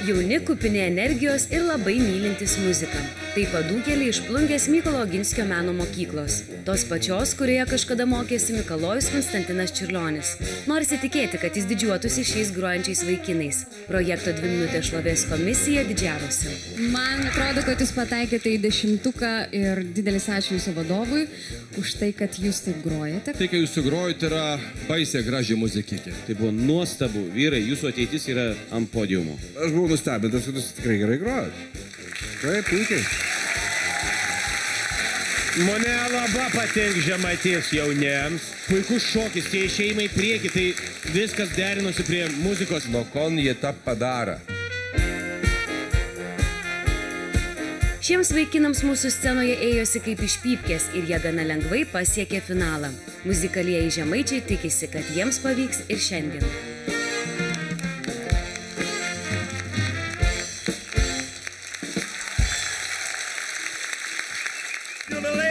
Jauni, kupini energijos ir labai mylintis muziką. Tai padūkėliai iš Plungės Mykolo Oginskio meno mokyklos. Tos pačios, kurioje kažkada mokėsi Mikalojus Konstantinas Čiurlionis. Norisi tikėti, kad jis didžiuotųsi šiais grojančiais vaikinais. Projekto 2 minutės šlovės komisija didžiavosi. Man atrodo, kad jūs pataikėte į 10-tuką ir didelis ačiū jūsų vadovui už tai, kad jūs taip grojate. Tai, kai jūs sugrojate, yra baisiai graži muzikikė. Tai buvo nuostabu. Vyrai, jūsų ateitis yra ant podiumo. Aš buvau nustebintas, kad jūs tikrai gerai grojat. Taip, puikiai. Mane labai patinka žemaitės jauniems. Puikus šokis, tie išėjimai į priekį, tai viskas derinosi prie muzikos. Nuo kon jie tą padaro. Šiems vaikinams mūsų scenoje ėjosi kaip iš pypkės ir jie gana lengvai pasiekė finalą. Muzikalieji žemaičiai tikisi, kad jiems pavyks ir šiandien. Jubilee!